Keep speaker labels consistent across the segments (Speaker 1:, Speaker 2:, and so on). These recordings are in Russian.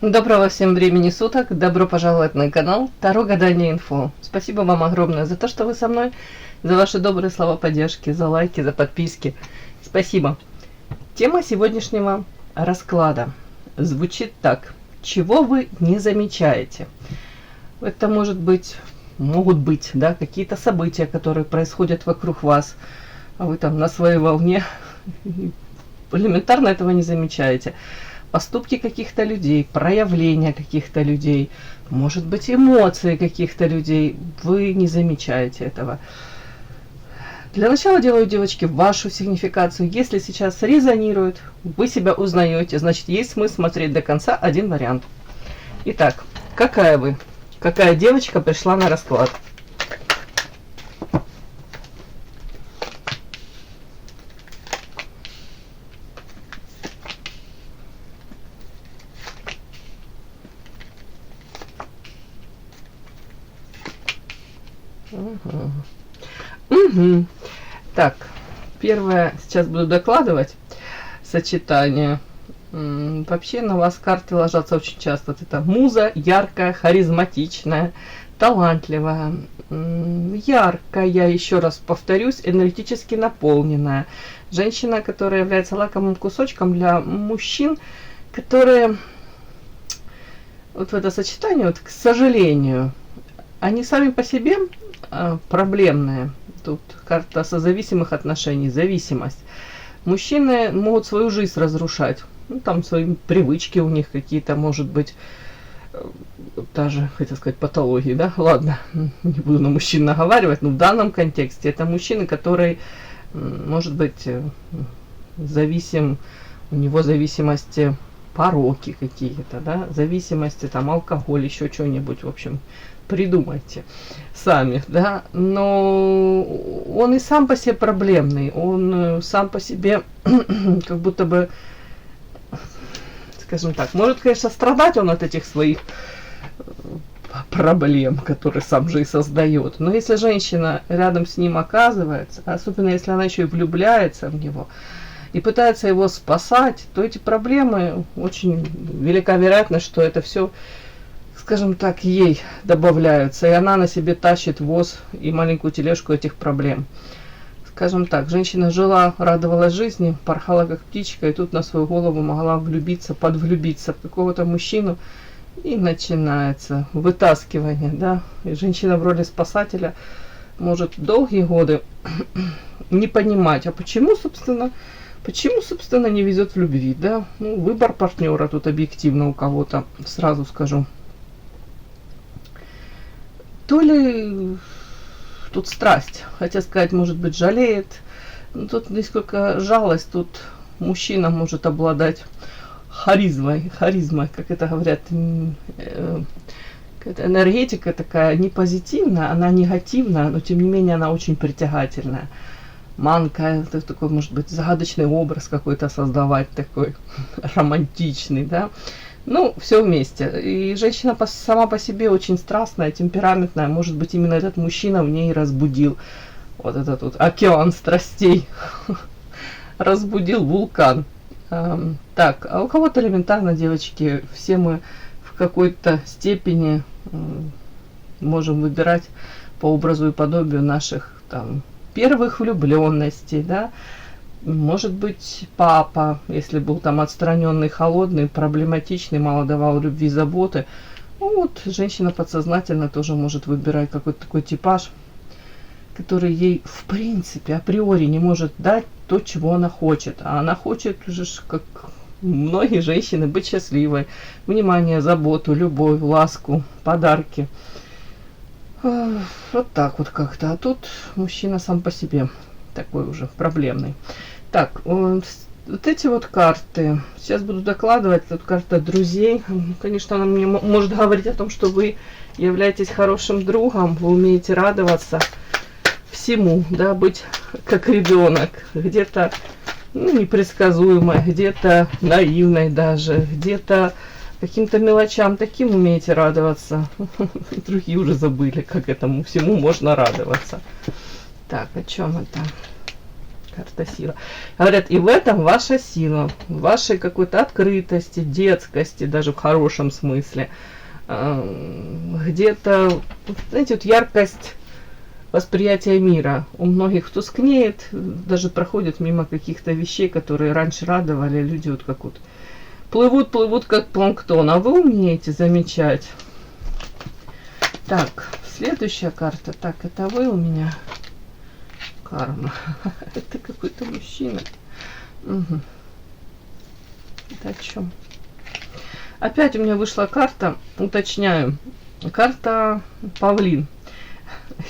Speaker 1: Доброго всем времени суток, добро пожаловать на канал Таро Гадание Инфо. Спасибо вам огромное за то, что вы со мной, за ваши добрые слова поддержки, за лайки, за подписки. Спасибо. Тема сегодняшнего расклада звучит так. Чего вы не замечаете? Это могут быть, да, какие-то события, которые происходят вокруг вас, а вы там на своей волне элементарно этого не замечаете. Поступки каких-то людей, проявления каких-то людей, может быть, эмоции каких-то людей, вы не замечаете этого. Для начала делаю, девочки, вашу сигнификацию. Если сейчас резонирует, вы себя узнаете, значит, есть смысл смотреть до конца один вариант. Итак, какая девочка пришла на расклад? Угу. Так, первое, сейчас буду докладывать сочетание. Вообще на вас карты ложатся очень часто. Это муза яркая, харизматичная, талантливая, яркая, еще раз повторюсь, энергетически наполненная. Женщина, которая является лакомым кусочком для мужчин, которые вот в это сочетание, вот, к сожалению, они сами по себе проблемные. Тут карта созависимых отношений, зависимость. Мужчины могут свою жизнь разрушать. Ну, там свои привычки у них какие-то, может быть, даже, хотел сказать, патологии, да? Ладно, не буду на мужчин наговаривать, но в данном контексте это мужчины, которые, может быть, зависим, у него зависимости, пороки какие-то, да? Зависимости, там, алкоголь, еще что-нибудь, в общем, придумайте сами, да, но он и сам по себе проблемный, он сам по себе как будто бы, скажем так, может, конечно, страдать он от этих своих проблем, которые сам же и создает, но если женщина рядом с ним оказывается, особенно если она еще и влюбляется в него и пытается его спасать, то эти проблемы, очень велика вероятность, что это все, скажем так, ей добавляются, и она на себе тащит воз и маленькую тележку этих проблем. Скажем так, женщина жила, радовалась жизни, порхала как птичка, и тут на свою голову могла влюбиться, подвлюбиться в какого-то мужчину, и начинается вытаскивание, да, и женщина в роли спасателя может долгие годы не понимать, а почему, собственно, не везет в любви, да, ну, выбор партнера тут объективно у кого-то, сразу скажу. То ли тут страсть, хотя сказать, может быть, жалеет, но тут не сколько жалость, тут мужчина может обладать харизмой, как это говорят, энергетика такая не позитивная, она негативная, но тем не менее она очень притягательная. Манка, это такой, может быть, загадочный образ какой-то создавать, такой романтичный, да. Ну, все вместе. И женщина сама по себе очень страстная, темпераментная. Может быть, именно этот мужчина в ней разбудил вот этот вот океан страстей. Разбудил вулкан. Так, а у кого-то элементарно, девочки, все мы в какой-то степени можем выбирать по образу и подобию наших там первых влюбленностей, да. Может быть, папа, если был там отстраненный, холодный, проблематичный, мало давал любви, заботы. Ну, вот женщина подсознательно тоже может выбирать какой-то такой типаж, который ей, в принципе, априори не может дать то, чего она хочет. А она хочет уже, как многие женщины, быть счастливой. Внимание, заботу, любовь, ласку, подарки. Вот так вот как-то. А тут мужчина сам по себе такой уже проблемный. Так, вот эти вот карты, сейчас буду докладывать, тут карта друзей. Конечно, она мне может говорить о том, что вы являетесь хорошим другом, вы умеете радоваться всему, да, быть как ребенок, где-то непредсказуемой, где-то наивной даже, где-то каким-то мелочам таким умеете радоваться. Другие уже забыли, как этому всему можно радоваться. Так, о чем это? карта сила. Говорят, и в этом ваша сила, в вашей какой-то открытости, детскости, даже в хорошем смысле. Где-то, знаете, вот яркость восприятия мира у многих тускнеет, даже проходят мимо каких-то вещей, которые раньше радовали, люди вот как вот плывут как планктон, а вы умеете замечать. Так, следующая карта. Так, это вы у меня. Карма. Это какой-то мужчина. Угу. Это о чем? Опять у меня вышла карта, уточняю. Карта Павлин.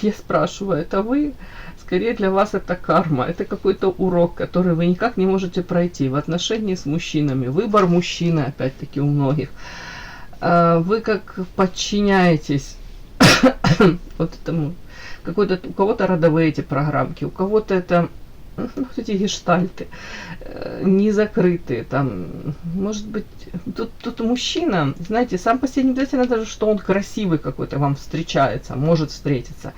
Speaker 1: Я спрашиваю, это вы? Скорее для вас это карма, это какой-то урок, который вы никак не можете пройти в отношении с мужчинами. Выбор мужчины, опять-таки, у многих. Вы как подчиняетесь вот этому, какой-то, у кого-то родовые эти программки, у кого-то это вот эти гештальты не закрытые, там, может быть, тут мужчина, знаете, сам по себе не обязательно даже, что он красивый какой-то вам встречается, может встретиться,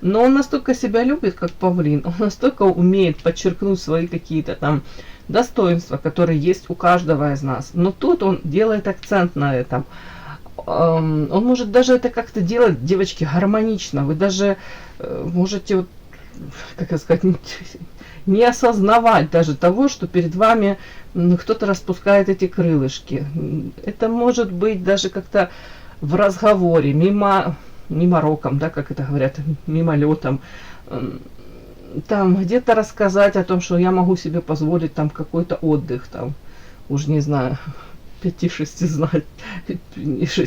Speaker 1: но он настолько себя любит, как павлин, он настолько умеет подчеркнуть свои какие-то там достоинства, которые есть у каждого из нас, но тут он делает акцент на этом. Он может даже это как-то делать, девочки, гармонично, вы даже можете, вот, как сказать, не осознавать даже того, что перед вами кто-то распускает эти крылышки. Это может быть даже как-то в разговоре, мимороком, да, как это говорят, мимолетом. Там где-то рассказать о том, что я могу себе позволить там какой-то отдых, там, уж не знаю, 5-6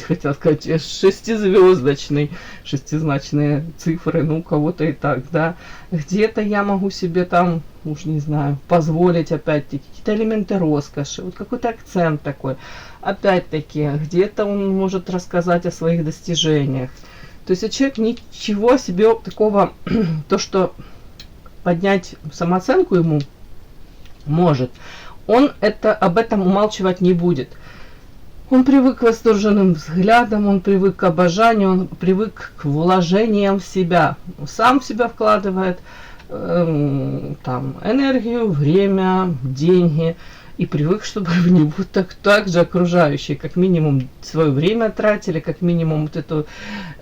Speaker 1: хотел сказать, 6-звездочный, шестизначные цифры, ну, у кого-то и так, да. Где-то я могу себе там, уж не знаю, позволить, опять-таки, какие-то элементы роскоши, вот какой-то акцент такой. Опять-таки, где-то он может рассказать о своих достижениях. То есть человек ничего себе такого, то, что поднять самооценку ему может, он об этом умалчивать не будет. Он привык к восторженным взглядам, он привык к обожанию, он привык к вложениям в себя. Сам в себя вкладывает там энергию, время, деньги. И привык, чтобы в него так же окружающие, как минимум, свое время тратили, как минимум вот эту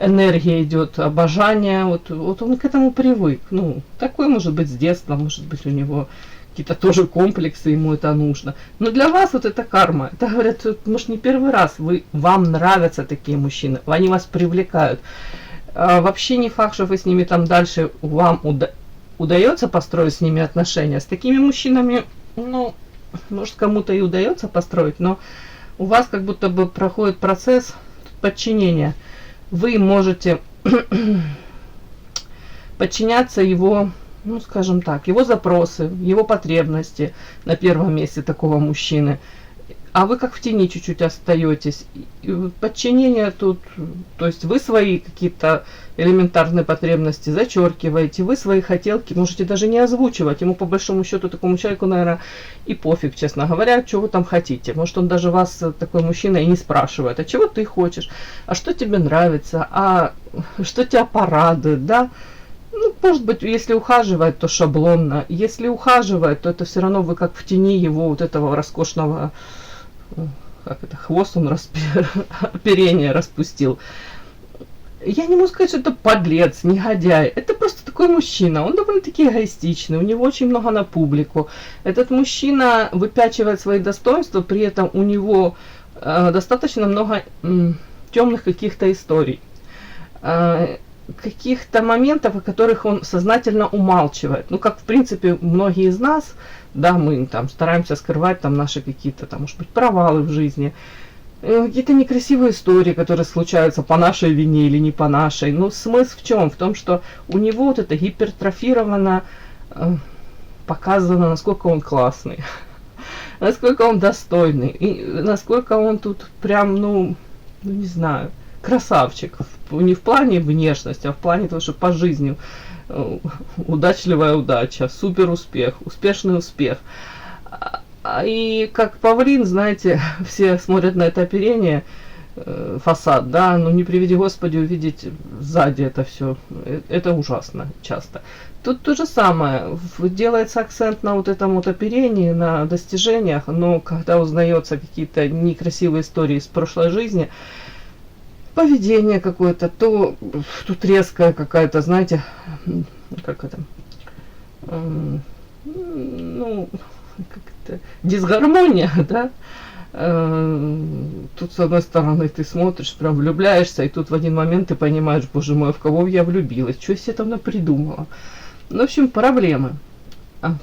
Speaker 1: энергия идет, обожание. Вот он к этому привык. Ну, такой может быть с детства, может быть у него какие-то тоже комплексы, ему это нужно. Но для вас вот это карма. Это, говорят, может, не первый раз вам нравятся такие мужчины, они вас привлекают. Вообще не факт, что вы с ними там дальше, вам удается построить с ними отношения. С такими мужчинами, ну, может, кому-то и удается построить, но у вас как будто бы проходит процесс подчинения. Вы можете подчиняться его, ну, скажем так, его запросы, его потребности на первом месте такого мужчины. А вы как в тени чуть-чуть остаетесь. Подчинение тут, то есть вы свои какие-то элементарные потребности зачеркиваете, вы свои хотелки можете даже не озвучивать. Ему по большому счету, такому человеку, наверное, и пофиг, честно говоря, что вы там хотите. Может, он даже вас, такой мужчина, и не спрашивает, а чего ты хочешь, а что тебе нравится, а что тебя порадует, да? Ну, может быть, если ухаживает, то шаблонно. Если ухаживает, то это все равно вы как в тени его вот этого роскошного, как это, хвост он оперение распустил. Я не могу сказать, что это подлец, негодяй. Это просто такой мужчина. Он довольно-таки эгоистичный, у него очень много на публику. Этот мужчина выпячивает свои достоинства, при этом у него достаточно много темных каких-то историй. Каких-то моментов, о которых он сознательно умалчивает. Ну, как, в принципе, многие из нас, да, мы там стараемся скрывать там наши какие-то, там, может быть, провалы в жизни, какие-то некрасивые истории, которые случаются по нашей вине или не по нашей. Но смысл в чем? В том, что у него вот это гипертрофировано, показано, насколько он классный, насколько он достойный, и насколько он тут прям, ну не знаю, красавчик. Не в плане внешности, а в плане того, что по жизни удачливая удача, супер успех, успешный успех. И как павлин, знаете, все смотрят на это оперение, фасад, да, но не приведи Господи увидеть сзади это все. Это ужасно часто. Тут то же самое. Делается акцент на вот этом вот оперении, на достижениях, но когда узнается какие-то некрасивые истории из прошлой жизни, поведение какое-то, то тут резкая какая-то, знаете, как это, ну, как-то дисгармония, да. Тут, с одной стороны, ты смотришь, прям влюбляешься, и тут в один момент ты понимаешь, боже мой, в кого я влюбилась, что я себе там напридумала. Ну, в общем, проблемы.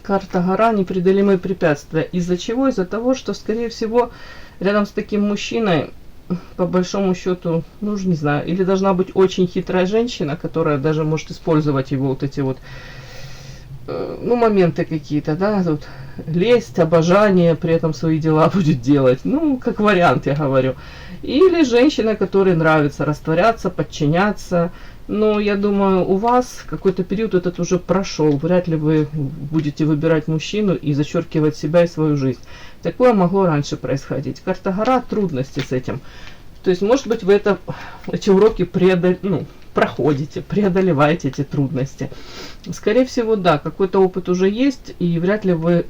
Speaker 1: Карта гора, непреодолимые препятствия. Из-за чего? Из-за того, что, скорее всего, рядом с таким мужчиной, по большому счету, ну, не знаю, или должна быть очень хитрая женщина, которая даже может использовать его вот эти вот, ну, моменты какие-то, да, тут лесть, обожание, при этом свои дела будет делать. Ну, как вариант, я говорю. Или женщина, которой нравится растворяться, подчиняться. Но я думаю, у вас какой-то период этот уже прошел. Вряд ли вы будете выбирать мужчину и зачеркивать себя и свою жизнь. Такое могло раньше происходить. Карта гора, трудности с этим. То есть, может быть, вы эти уроки проходите, преодолеваете эти трудности. Скорее всего, да, какой-то опыт уже есть, и вряд ли вы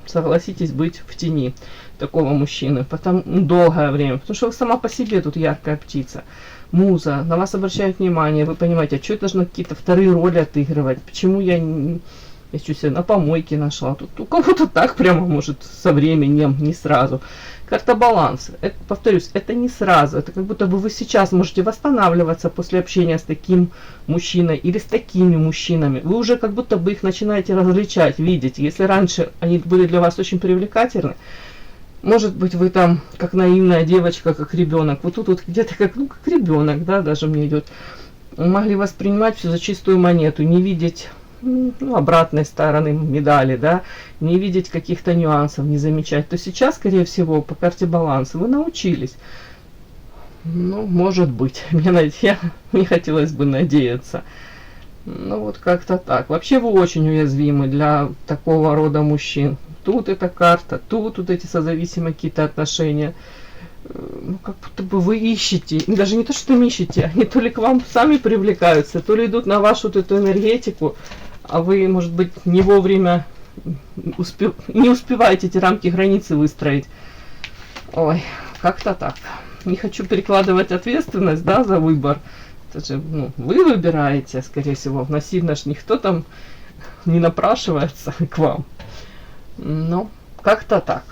Speaker 1: согласитесь быть в тени такого мужчины долгое время. Потому что вы сама по себе тут яркая птица. Муза, на вас обращают внимание, вы понимаете, а что я должна какие-то вторые роли отыгрывать? Почему я чуть себя на помойке нашла? Тут у кого-то так прямо, может, со временем, не сразу. Карта баланса. Это, повторюсь, это не сразу. Это как будто бы вы сейчас можете восстанавливаться после общения с таким мужчиной или с такими мужчинами. Вы уже как будто бы их начинаете различать, видеть. Если раньше они были для вас очень привлекательны, может быть, вы там как наивная девочка, как ребенок. Вот тут вот где-то как ребенок, да, даже мне идет. Могли воспринимать все за чистую монету, не видеть обратной стороны медали, да, не видеть каких-то нюансов, не замечать. То сейчас, скорее всего, по карте баланса вы научились. Ну, может быть. Мне хотелось бы надеяться. Ну, вот как-то так. Вообще вы очень уязвимы для такого рода мужчин. Тут эта карта, тут вот эти созависимые какие-то отношения. Ну, как будто бы вы ищете, даже не то, что ищете, они то ли к вам сами привлекаются, то ли идут на вашу вот эту энергетику, а вы, может быть, не вовремя не успеваете эти рамки границы выстроить. Ой, как-то так. Не хочу перекладывать ответственность, да, за выбор. Это же, вы выбираете, скорее всего. Насильно ж никто там не напрашивается к вам. Ну, как-то так.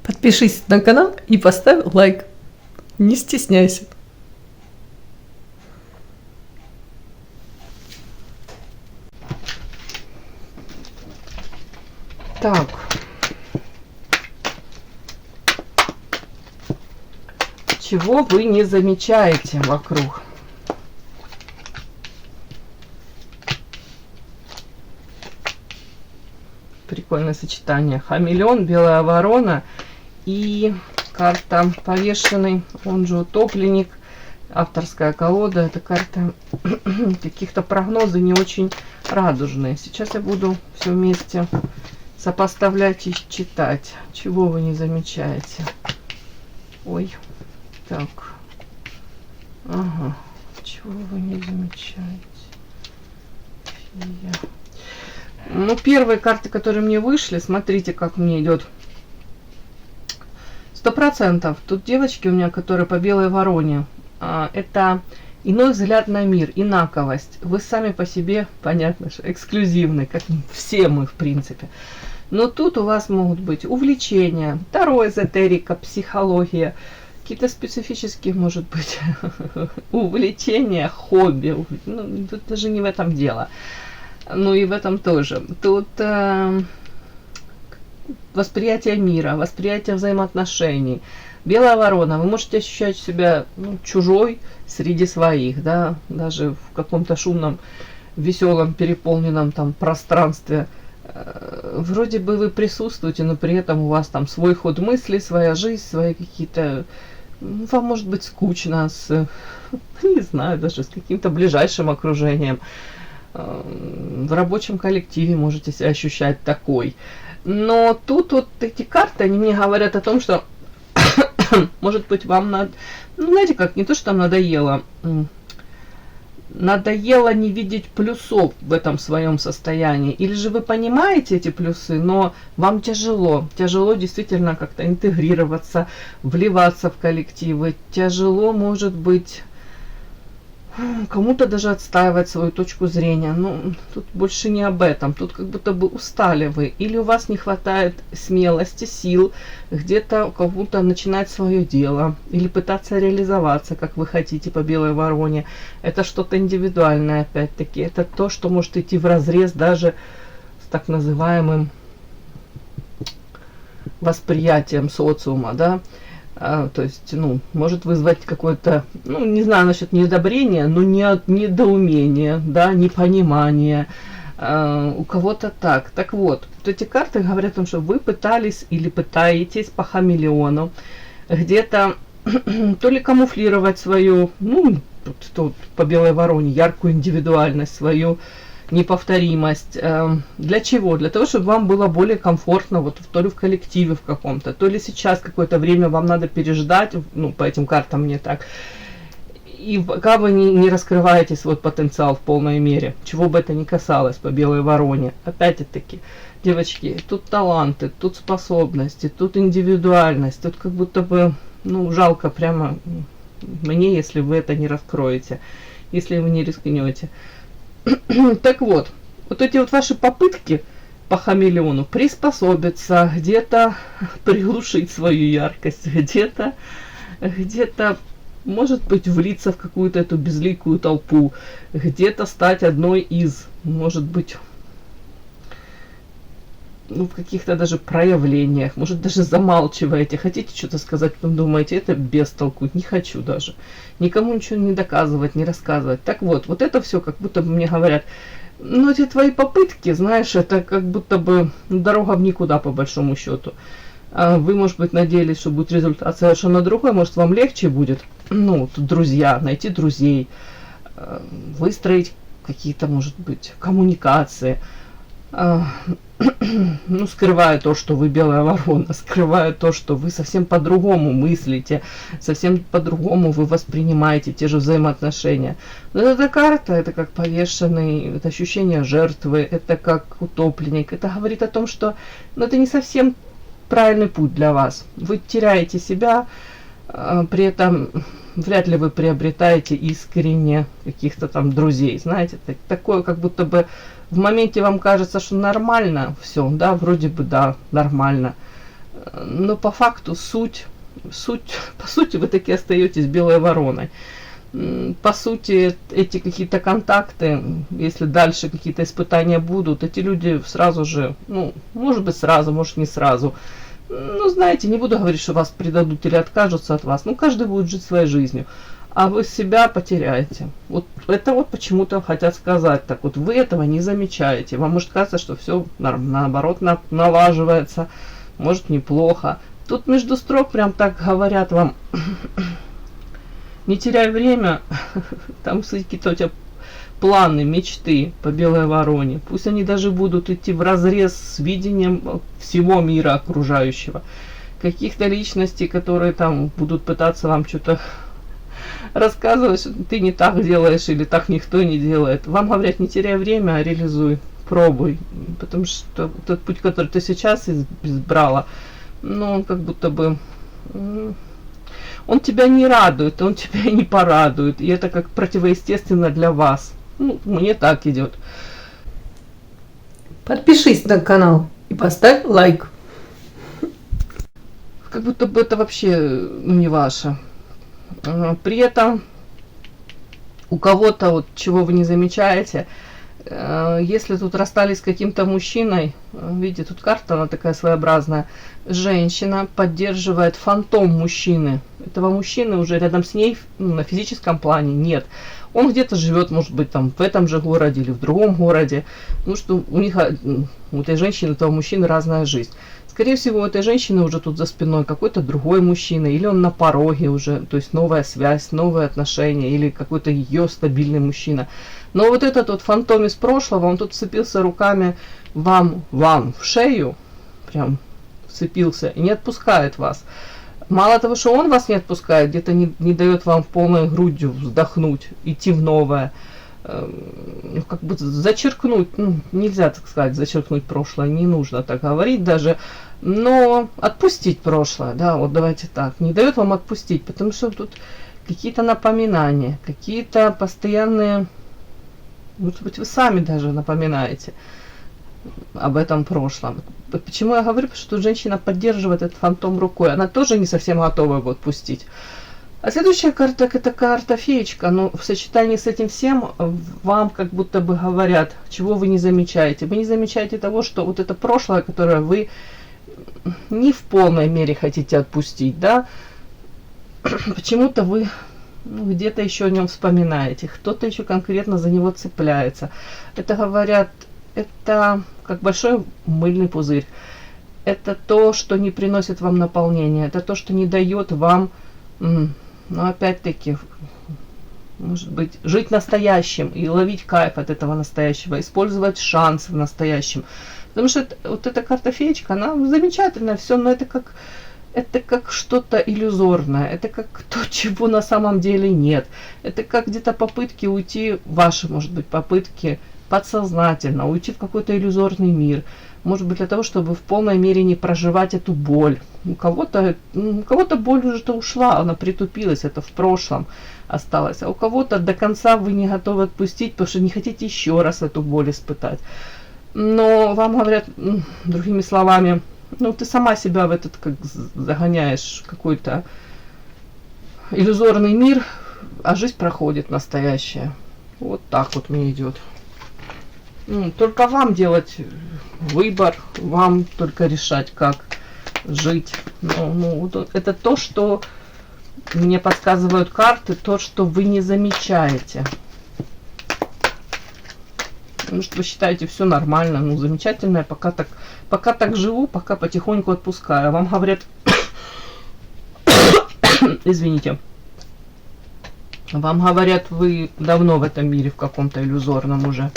Speaker 1: Подпишись на канал и поставь лайк. Не стесняйся. Так. Чего вы не замечаете вокруг? Прикольное сочетание. Хамелеон, белая ворона и карта повешенный, он же утопленник. Авторская колода. Это карта каких-то прогнозы не очень радужные. Сейчас я буду все вместе сопоставлять и читать. Чего вы не замечаете? Ой. Так. Ага. Чего вы не замечаете? Ну, первые карты, которые мне вышли, смотрите, как мне идет. 100%. Тут девочки у меня, которые по белой вороне. Это иной взгляд на мир, инаковость. Вы сами по себе, понятно, что эксклюзивны, как все мы, в принципе. Но тут у вас могут быть увлечения, таро, эзотерика, психология, какие-то специфические, может быть, увлечения, хобби. Ну, тут даже не в этом дело. Ну и в этом тоже. Тут восприятие мира, восприятие взаимоотношений. Белая ворона, вы можете ощущать себя чужой среди своих, да, даже в каком-то шумном, веселом, переполненном там пространстве. Вроде бы вы присутствуете, но при этом у вас там свой ход мысли, своя жизнь, свои какие-то... Вам может быть скучно с, не знаю, даже с каким-то ближайшим окружением. В рабочем коллективе можете себя ощущать такой. Но тут вот эти карты, они мне говорят о том, что, может быть, вам надо, ну, знаете как, не то, что там надоело, надоело не видеть плюсов в этом своем состоянии. Или же вы понимаете эти плюсы, но вам тяжело. Тяжело действительно как-то интегрироваться, вливаться в коллективы. Тяжело, может быть, кому-то даже отстаивать свою точку зрения. Ну, тут больше не об этом. Тут как будто бы устали вы. Или у вас не хватает смелости, сил где-то кому-то начинать свое дело. Или пытаться реализоваться, как вы хотите, по белой вороне. Это что-то индивидуальное, опять-таки. Это то, что может идти вразрез даже с так называемым восприятием социума, да. То есть, ну, может вызвать какое-то, ну, не знаю насчет неодобрения, но недоумение, да, непонимание. У кого-то так. Так вот эти карты говорят о том, что вы пытались или пытаетесь по хамелеону где-то то ли камуфлировать свою, ну, тут по белой вороне, яркую индивидуальность, свою неповторимость. Для чего? Для того, чтобы вам было более комфортно, вот то ли в коллективе в каком-то, то ли сейчас какое-то время вам надо переждать, ну, по этим картам мне так, и пока вы не раскрываете свой потенциал в полной мере, чего бы это ни касалось по белой вороне. Опять-таки, девочки, тут таланты, тут способности, тут индивидуальность, тут как будто бы, ну, жалко прямо мне, если вы это не раскроете, если вы не рискнете. Так вот, вот эти вот ваши попытки по хамелеону приспособиться, где-то приглушить свою яркость, где-то, может быть, влиться в какую-то эту безликую толпу, где-то стать одной из, может быть, ну, в каких-то даже проявлениях, может, даже замалчиваете, хотите что-то сказать, потом думаете, это без толку, не хочу даже, никому ничего не доказывать, не рассказывать. Так вот, вот это все, как будто бы мне говорят, ну, эти твои попытки, знаешь, это как будто бы дорога в никуда, по большому счету. Вы, может быть, надеялись, что будет результат совершенно другой, может, вам легче будет, ну, тут друзья, найти друзей, выстроить какие-то, может быть, коммуникации, ну, скрывая то, что вы белая ворона, скрывая то, что вы совсем по-другому мыслите, совсем по-другому вы воспринимаете те же взаимоотношения. Но эта карта, это как повешенный, это ощущение жертвы, это как утопленник, это говорит о том, что, ну, это не совсем правильный путь для вас. Вы теряете себя, при этом вряд ли вы приобретаете искренне каких-то там друзей, знаете, такое, как будто бы в моменте вам кажется, что нормально все, да, вроде бы, да, нормально, но по факту по сути вы таки остаетесь белой вороной. По сути, эти какие-то контакты, если дальше какие-то испытания будут, эти люди сразу же, ну, может быть сразу, может не сразу, ну, знаете, не буду говорить, что вас предадут или откажутся от вас, ну, каждый будет жить своей жизнью, а вы себя потеряете. Вот это вот почему-то хотят сказать так, вот вы этого не замечаете, вам может казаться, что все наоборот налаживается, может неплохо. Тут между строк прям так говорят вам, не теряй время, там какие-то у тебя планы, мечты по белой вороне. Пусть они даже будут идти вразрез с видением всего мира окружающего. Каких-то личностей, которые там будут пытаться вам что-то рассказывать, что ты не так делаешь или так никто не делает. Вам говорят, не теряй время, а реализуй, пробуй. Потому что тот путь, который ты сейчас избрала, ну, он как будто бы... он тебя не радует, он тебя не порадует. И это как противоестественно для вас. Ну, мне так идет.
Speaker 2: Подпишись на канал и поставь лайк.
Speaker 1: Как будто бы это вообще, ну, не ваше. При этом у кого-то, вот чего вы не замечаете, если тут расстались с каким-то мужчиной, видите, тут карта, она такая своеобразная, женщина поддерживает фантом мужчины. Этого мужчины уже рядом с ней, ну, на физическом плане нет. Он где-то живет, может быть, там в этом же городе или в другом городе. Ну, что у них, у этой женщины, у этого мужчины разная жизнь. Скорее всего, у этой женщины уже тут за спиной какой-то другой мужчина, или он на пороге уже, то есть новая связь, новые отношения, или какой-то ее стабильный мужчина. Но вот этот вот фантом из прошлого, он тут вцепился руками вам в шею, прям вцепился и не отпускает вас. Мало того, что он вас не отпускает, где-то не дает вам полной грудью вздохнуть, идти в новое, ну, как бы зачеркнуть, ну, нельзя так сказать, зачеркнуть прошлое, не нужно так говорить даже, но отпустить прошлое, да, вот давайте так, не дает вам отпустить, потому что тут какие-то напоминания, какие-то постоянные, может быть, вы сами даже напоминаете об этом прошлом. Почему я говорю, потому что женщина поддерживает этот фантом рукой, она тоже не совсем готова его отпустить. А следующая карта, это карта феечка, но в сочетании с этим всем вам как будто бы говорят, чего вы не замечаете. Вы не замечаете того, что вот это прошлое, которое вы не в полной мере хотите отпустить, да, почему-то вы где-то еще о нем вспоминаете, кто-то еще конкретно за него цепляется. Это говорят, это как большой мыльный пузырь. Это то, что не приносит вам наполнения. Это то, что не дает вам, ну, опять-таки, может быть, жить настоящим и ловить кайф от этого настоящего, использовать шанс в настоящем. Потому что вот эта карта феечка, она замечательная, все, но это как что-то иллюзорное, это как то, чего на самом деле нет. Это как где-то попытки уйти, ваши, может быть, попытки подсознательно уйти в какой-то иллюзорный мир. Может быть, для того, чтобы в полной мере не проживать эту боль. У кого-то боль уже ушла, она притупилась, это в прошлом осталось. А у кого-то до конца вы не готовы отпустить, потому что не хотите еще раз эту боль испытать. Но вам говорят, другими словами, ну ты сама себя в этот как загоняешь какой-то иллюзорный мир, а жизнь проходит настоящая. Вот так вот мне идет. Только вам делать выбор, вам только решать, как жить. Вот это то, что мне подсказывают карты, то, что вы не замечаете. Потому что вы считаете, все нормально, замечательно, пока так живу, пока потихоньку отпускаю. Вам говорят, извините, вам говорят, вы давно в этом мире в каком-то иллюзорном уже.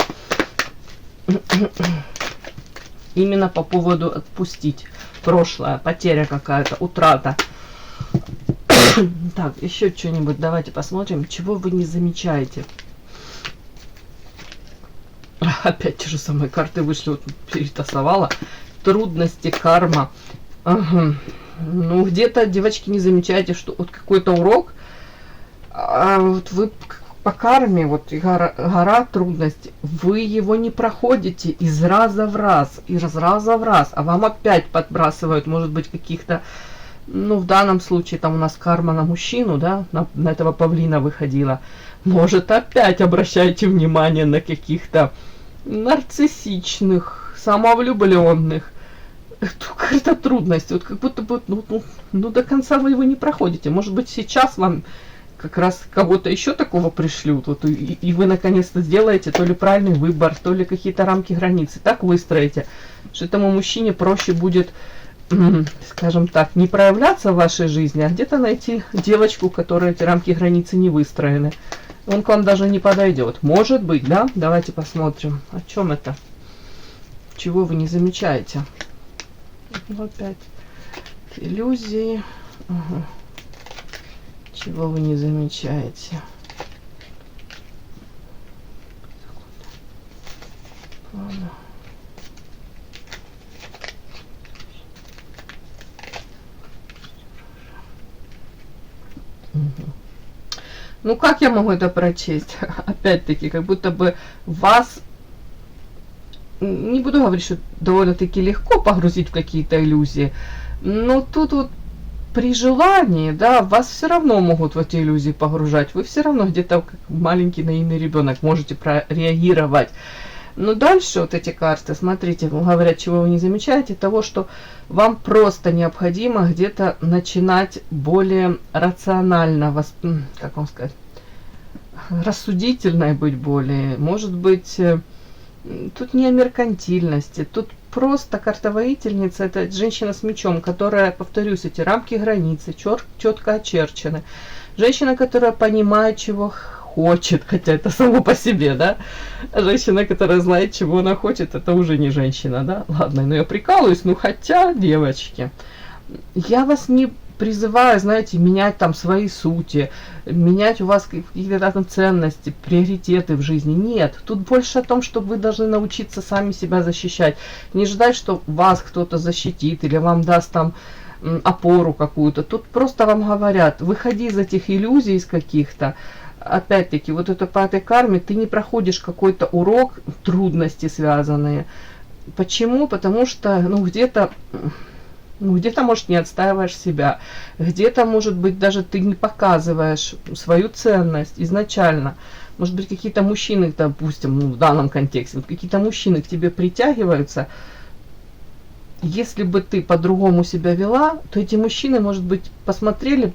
Speaker 1: Именно по поводу отпустить прошлое, потеря какая-то, утрата. Так, еще что-нибудь давайте посмотрим, чего вы не замечаете. Опять те же самые карты вышли, вот перетасовала. Трудности, карма. Ага. Ну, где-то, девочки, не замечаете, что вот какой-то урок, а вот вы по карме, вот гора трудностей, вы его не проходите из раза в раз, а вам опять подбрасывают, может быть, каких-то, ну, в данном случае, там у нас карма на мужчину, да, на этого павлина выходила, может, опять обращайте внимание на каких-то нарциссичных, самовлюбленных, это трудность, вот как будто бы, ну, до конца вы его не проходите, может быть, сейчас вам как раз кого-то еще такого пришлют, вот, и вы наконец-то сделаете то ли правильный выбор, то ли какие-то рамки границы так выстроите, что этому мужчине проще будет, скажем так, не проявляться в вашей жизни, а где-то найти девочку, у которой эти рамки границы не выстроены. Он к вам даже не подойдет. Может быть, да? Давайте посмотрим. О чем это? Чего вы не замечаете? Ну, опять иллюзии. Ага. Чего вы не замечаете? Ладно. Угу. Ну, как я могу это прочесть? Опять-таки, как будто бы вас, не буду говорить, что довольно-таки легко погрузить в какие-то иллюзии, но тут вот при желании, да, вас все равно могут в эти иллюзии погружать. Вы все равно где-то как маленький наивный ребенок можете прореагировать. Но дальше вот эти карты, смотрите, говорят, чего вы не замечаете, того, что вам просто необходимо где-то начинать более рационально, как вам сказать, рассудительной быть более. Может быть, тут не о меркантильности, тут просто карта воительница, это женщина с мечом, которая, повторюсь, эти рамки границы четко очерчены. Женщина, которая понимает, чего хочет, хотя это само по себе, да. Женщина, которая знает, чего она хочет, это уже не женщина, да. Ладно, ну я прикалываюсь, ну хотя, девочки, я вас не призываю, знаете, менять там свои сути, менять у вас какие-то там ценности, приоритеты в жизни. Нет, тут больше о том, что вы должны научиться сами себя защищать. Не ждать, что вас кто-то защитит или вам даст там опору какую-то. Тут просто вам говорят, выходи из этих иллюзий из каких-то. Опять-таки, вот это по этой карме ты не проходишь какой-то урок, трудности связанные. Почему? Потому что, где-то, может, не отстаиваешь себя. Где-то, может быть, даже ты не показываешь свою ценность изначально. Может быть, какие-то мужчины, допустим, в данном контексте, какие-то мужчины к тебе притягиваются. Если бы ты по-другому себя вела, то эти мужчины, может быть, посмотрели,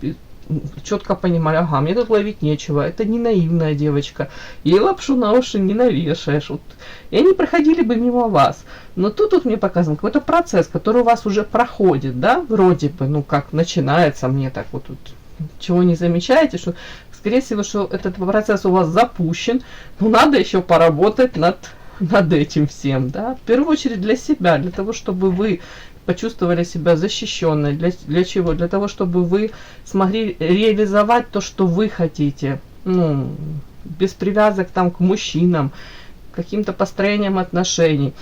Speaker 1: четко понимали, ага, мне тут ловить нечего, это не наивная девочка, ей лапшу на уши не навешаешь. Вот. И они проходили бы мимо вас. Но тут мне показан какой-то процесс, который у вас уже проходит, да, вроде бы, как начинается, мне так вот, чего не замечаете, что, скорее всего, что этот процесс у вас запущен, но надо еще поработать над этим всем, да, в первую очередь для себя, для того, чтобы вы почувствовали себя защищенной. Для чего? Для того, чтобы вы смогли реализовать то, что вы хотите, без привязок там к мужчинам, к каким-то построениям отношений.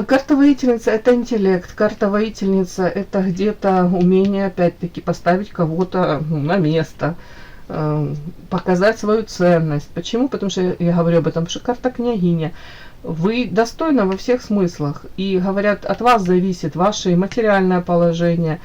Speaker 1: Карта воительница — это интеллект, карта воительница — это где-то умение, опять-таки, поставить кого-то на место, показать свою ценность. Почему? Потому что я говорю об этом, потому что карта княгиня. Вы достойны во всех смыслах. И говорят, от вас зависит ваше материальное положение.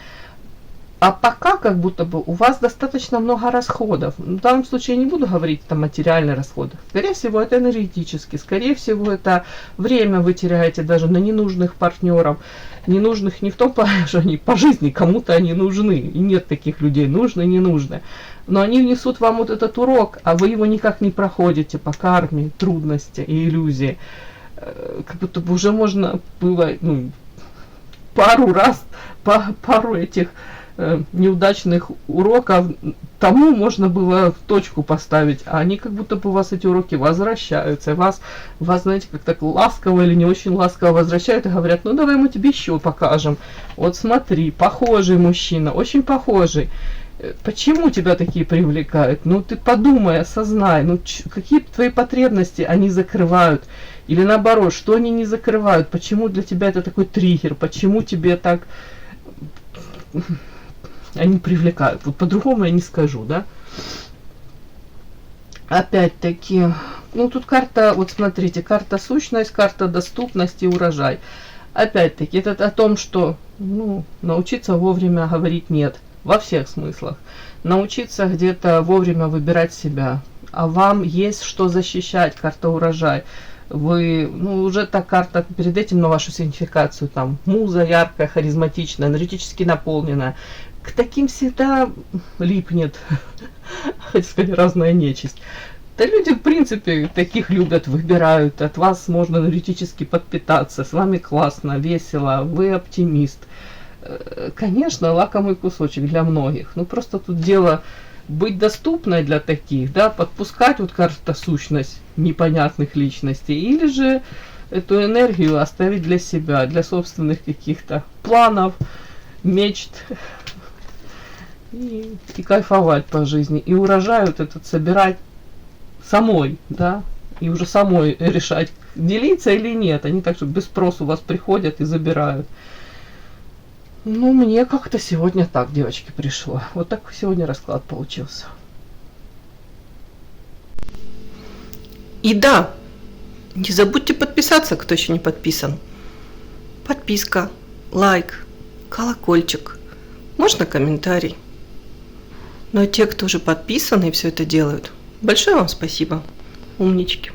Speaker 1: А пока как будто бы у вас достаточно много расходов. В данном случае я не буду говорить о материальных расходах. Скорее всего, это энергетически. Скорее всего, это время вы теряете даже на ненужных партнеров. Ненужных не в том плане, что они по жизни кому-то они нужны. И нет таких людей, нужны, не нужны. Но они несут вам вот этот урок, а вы его никак не проходите по карме, трудности и иллюзии. Как будто бы уже можно было пару этих неудачных уроков тому можно было точку поставить, а они как будто бы у вас эти уроки возвращаются, вас, знаете, как так ласково или не очень ласково возвращают и говорят, давай мы тебе еще покажем, вот смотри, похожий мужчина, очень похожий. Почему тебя такие привлекают? Ты подумай, осознай, какие твои потребности они закрывают? Или наоборот, что они не закрывают? Почему для тебя это такой триггер? Почему тебе так они привлекают? Вот по-другому я не скажу, да? Опять-таки, тут карта, вот смотрите, карта сущность, карта доступность и урожай. Опять-таки, это о том, что, научиться вовремя говорить «нет». Во всех смыслах. Научиться где-то вовремя выбирать себя. А вам есть что защищать, карта урожай. Вы, уже та карта перед этим на вашу сигнификацию, там, муза яркая, харизматичная, энергетически наполненная. К таким всегда липнет, хотел сказать, разная нечисть. Да люди, в принципе, таких любят, выбирают. От вас можно энергетически подпитаться. С вами классно, весело, вы оптимист. Конечно, лакомый кусочек для многих. Просто тут дело быть доступной для таких, да, подпускать вот карта сущность непонятных личностей, или же эту энергию оставить для себя, для собственных каких-то планов, мечт и кайфовать по жизни. И урожай вот этот собирать самой, да, и уже самой решать, делиться или нет. Они так что без спросу у вас приходят и забирают. Мне как-то сегодня так, девочки, пришло. Вот так сегодня расклад получился.
Speaker 2: И да, не забудьте подписаться, кто еще не подписан. Подписка, лайк, колокольчик, можно комментарий. Ну а те, кто уже подписаны и все это делают, большое вам спасибо, умнички.